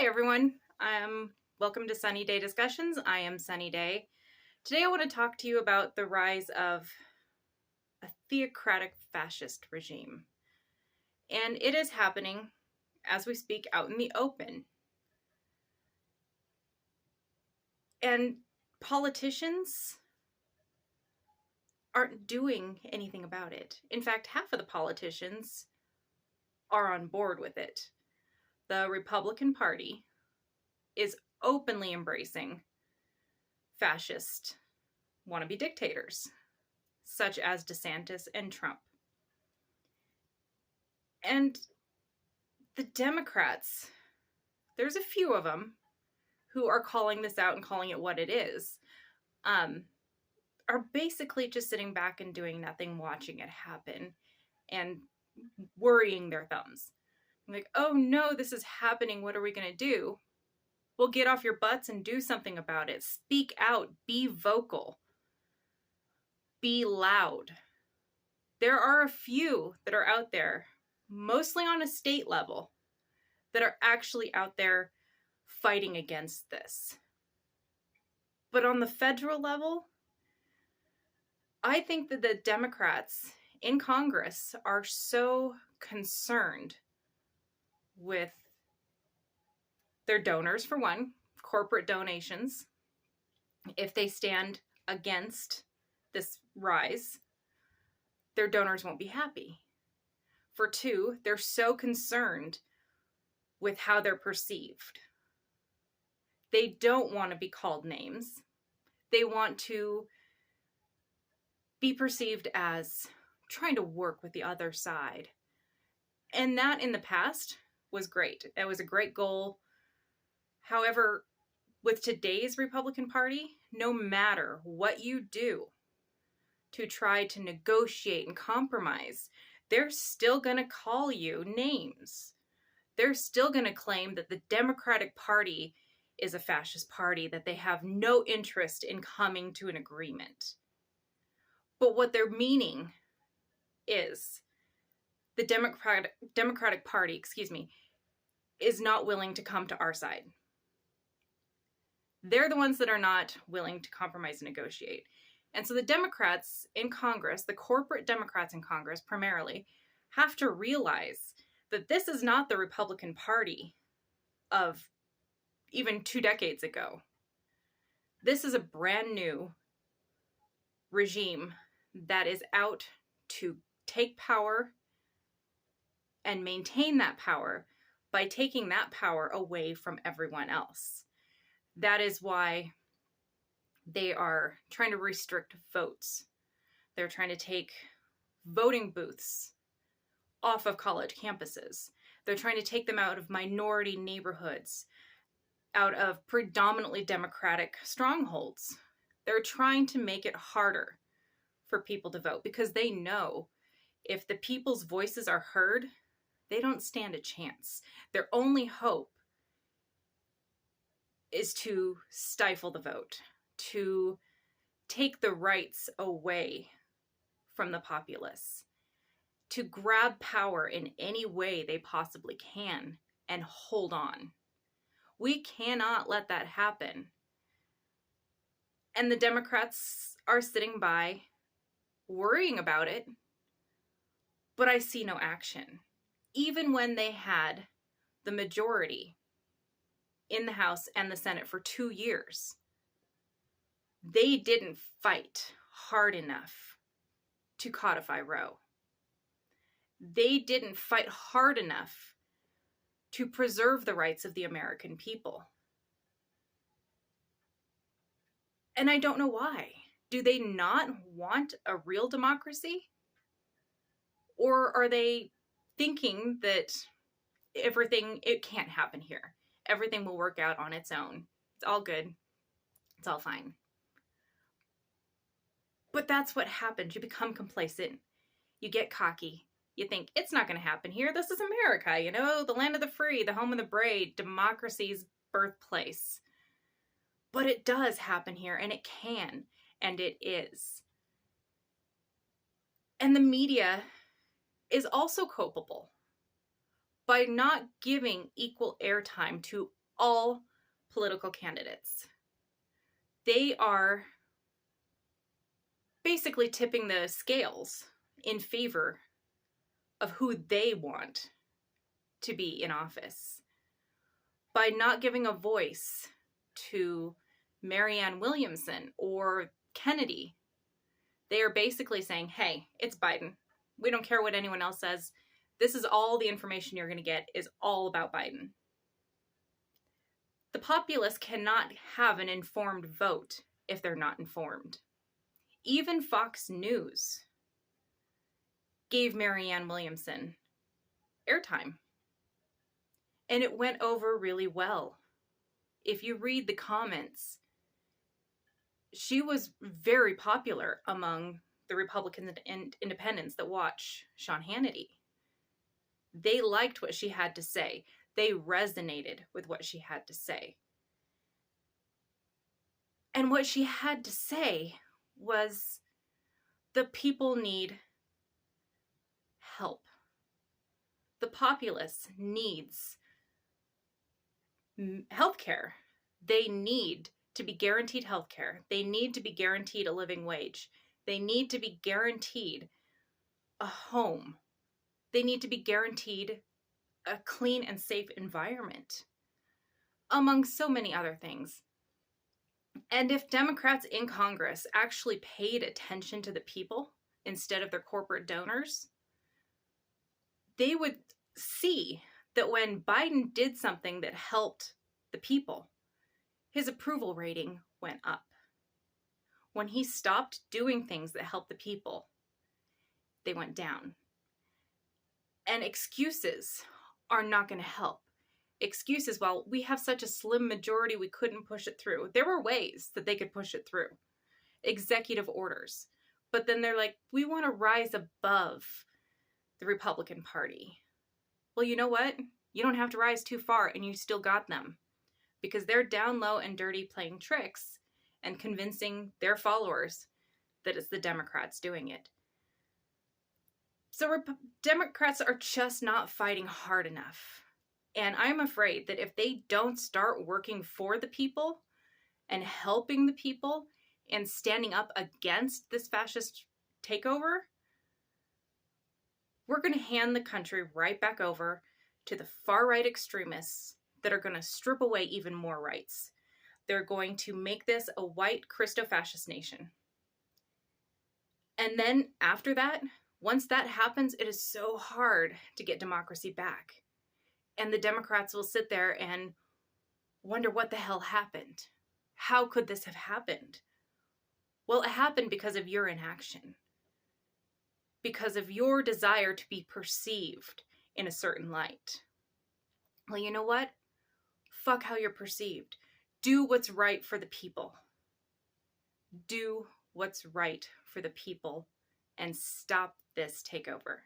Hi everyone. Welcome to Sunny Day Discussions. I am Sunny Day. Today I want to talk to you about the rise of a theocratic fascist regime. And it is happening as we speak out in the open. And politicians aren't doing anything about it. In fact, half of the politicians are on board with it. The Republican Party is openly embracing fascist wannabe dictators, such as DeSantis and Trump. And the Democrats, there's a few of them who are calling this out and calling it what it is, are basically just sitting back and doing nothing, watching it happen and worrying their thumbs. Like, oh no, this is happening. What are we going to do? Well, get off your butts and do something about it. Speak out. Be vocal. Be loud. There are a few that are out there, mostly on a state level, that are actually out there fighting against this. But on the federal level, I think that the Democrats in Congress are so concerned with their donors, for one, corporate donations. If they stand against this rise, their donors won't be happy. For two, they're so concerned with how they're perceived. They don't want to be called names. They want to be perceived as trying to work with the other side. And that in the past was great. It was a great goal. However, with today's Republican Party, no matter what you do to try to negotiate and compromise, they're still going to call you names. They're still going to claim that the Democratic Party is a fascist party, that they have no interest in coming to an agreement. But what they're meaning is the Democratic Party, is not willing to come to our side. They're the ones that are not willing to compromise and negotiate. And so the Democrats in Congress, the corporate Democrats in Congress primarily, have to realize that this is not the Republican Party of even 2 decades ago. This is a brand new regime that is out to take power and maintain that power by taking that power away from everyone else. That is why they are trying to restrict votes. They're trying to take voting booths off of college campuses. They're trying to take them out of minority neighborhoods, out of predominantly Democratic strongholds. They're trying to make it harder for people to vote because they know if the people's voices are heard, they don't stand a chance. Their only hope is to stifle the vote, to take the rights away from the populace, to grab power in any way they possibly can and hold on. We cannot let that happen. And the Democrats are sitting by worrying about it, but I see no action. Even when they had the majority in the House and the Senate for 2 years, they didn't fight hard enough to codify Roe. They didn't fight hard enough to preserve the rights of the American people. And I don't know why. Do they not want a real democracy? Or are they thinking that it can't happen here? Everything will work out on its own. It's all good. It's all fine. But that's what happens. You become complacent. You get cocky. You think, it's not going to happen here. This is America, the land of the free, the home of the brave, democracy's birthplace. But it does happen here, and it can, and it is. And the media is also culpable by not giving equal airtime to all political candidates. They are basically tipping the scales in favor of who they want to be in office by not giving a voice to Marianne Williamson or Kennedy. They are basically saying, hey, it's Biden. We don't care what anyone else says. This is all the information you're going to get is all about Biden. The populace cannot have an informed vote if they're not informed. Even Fox News gave Marianne Williamson airtime. And it went over really well. If you read the comments, she was very popular among the Republicans and independents that watch Sean Hannity. They liked what she had to say. They resonated with what she had to say. And what she had to say was the people need help. The populace needs healthcare. They need to be guaranteed healthcare. They need to be guaranteed a living wage. They need to be guaranteed a home. They need to be guaranteed a clean and safe environment, among so many other things. And if Democrats in Congress actually paid attention to the people instead of their corporate donors, they would see that when Biden did something that helped the people, his approval rating went up. When he stopped doing things that helped the people, they went down. And excuses are not going to help. Excuses, well, we have such a slim majority, we couldn't push it through. There were ways that they could push it through. Executive orders. But then they're like, we want to rise above the Republican Party. Well, you know what? You don't have to rise too far, and you still got them. Because they're down low and dirty playing tricks and convincing their followers that it's the Democrats doing it. So Democrats are just not fighting hard enough. And I'm afraid that if they don't start working for the people and helping the people and standing up against this fascist takeover, we're going to hand the country right back over to the far-right extremists that are going to strip away even more rights. They're going to make this a white Christo-fascist nation. And then after that, once that happens, it is so hard to get democracy back. And the Democrats will sit there and wonder what the hell happened. How could this have happened? Well, it happened because of your inaction. Because of your desire to be perceived in a certain light. Well, you know what? Fuck how you're perceived. Do what's right for the people. Do what's right for the people and stop this takeover.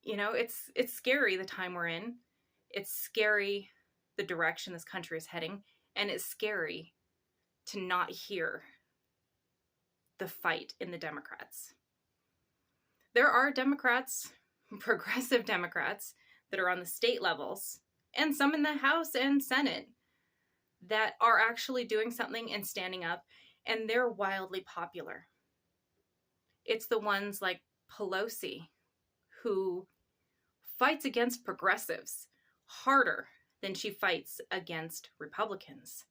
You know, it's scary the time we're in. It's scary the direction this country is heading, and it's scary to not hear the fight in the Democrats. There are Democrats, progressive Democrats, that are on the state levels, and some in the House and Senate, that are actually doing something and standing up, and they're wildly popular. It's the ones like Pelosi, who fights against progressives harder than she fights against Republicans,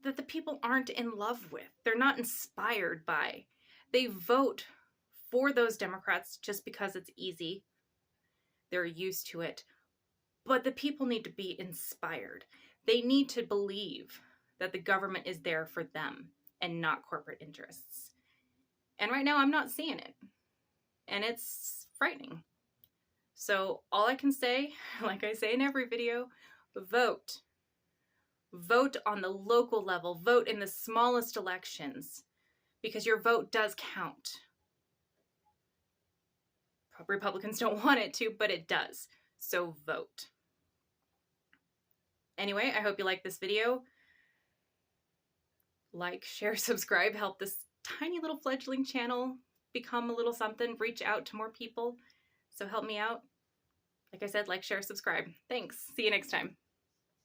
that the people aren't in love with. They're not inspired by. They vote for those Democrats just because it's easy. They're used to it. But the people need to be inspired. They need to believe that the government is there for them and not corporate interests. And right now I'm not seeing it. And it's frightening. So all I can say, like I say in every video, vote. Vote on the local level. Vote in the smallest elections. Because your vote does count. Republicans don't want it to, but it does. So vote. Anyway, I hope you like this video. Like, share, subscribe, help this tiny little fledgling channel become a little something, reach out to more people. So help me out. Like I said, like, share, subscribe. Thanks. See you next time.